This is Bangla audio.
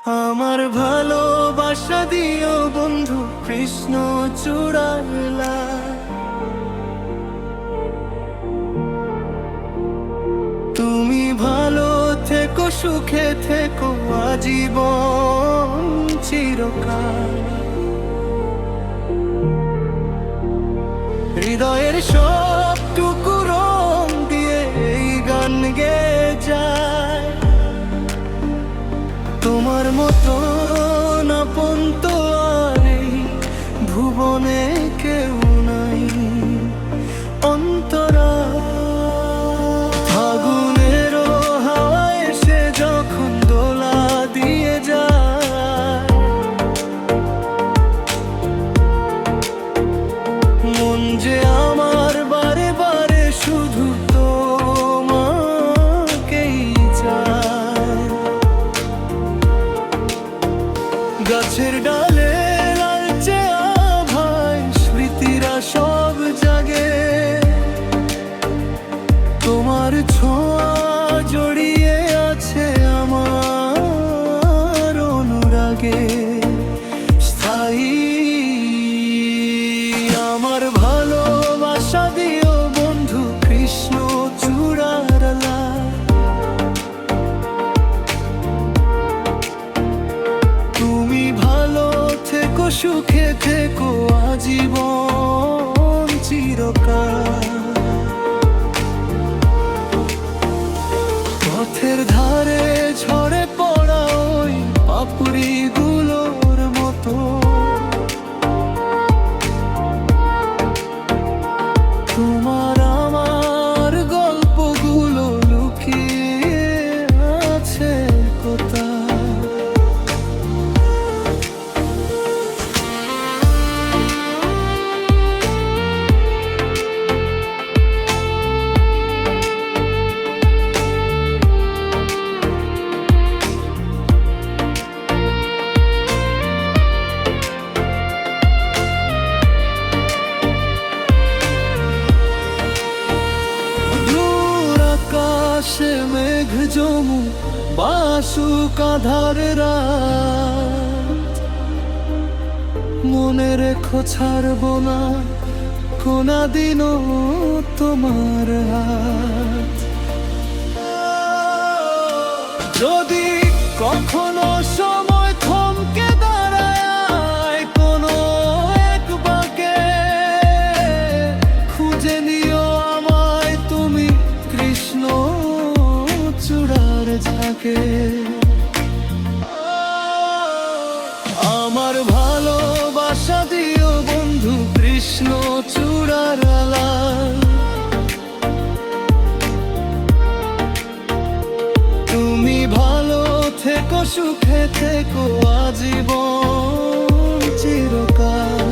আমার ভালোবাসা দিও বন্ধু কৃষ্ণ চূড়ালা। তুমি ভালো থেকো, সুখে থেকো আজীবন চিরকাল। হৃদয়ের সবটুকু রং দিয়ে এই গান গেয়ে যায়। তোমার মতো আপন তো আর এই ভুবনে কেউ নাই। অন্তরা ফাগুনেরও হাওয়া এসে যখন দোলা দিয়ে যায়, মন যে আমার বারে বারে শুধু তোমাকেই চায়। গাছের ডালে লালচে আভায় স্মৃতিরা সব জাগে। তোমার ছোঁয়া জড়িয়ে আছে আমার অনুরাগে স্থায়ী। আমার ভালোবাসা দিও বন্ধু কৃষ্ণ চূড়ালা। তুমি ভালো থেকো, সুখে থেকো আজীবন চিরকাল। পথের ধারে ঝরে পড়া ওই পাপড়িগুলোর মতো তোমার আমার গল্পগুলো লুকিয়ে আছে কোথায়। আকাশে মেঘ জমু বাসুক আঁধার রাত, মনে রেখো ছাড়বো না কোনা দিনও তোমার হাত। যদি কখনো সময় থমকে দাঁড়ায় কোনো এক বাঁকে, খুঁজে নিও আমায় তুমি কৃষ্ণ চূড়ার ঝাঁকে। আমার ভালোবাসা দিও বন্ধু কৃষ্ণ চূড়ালা। তুমি ভালো থেকো, সুখে থেকো আজীবন চিরকাল।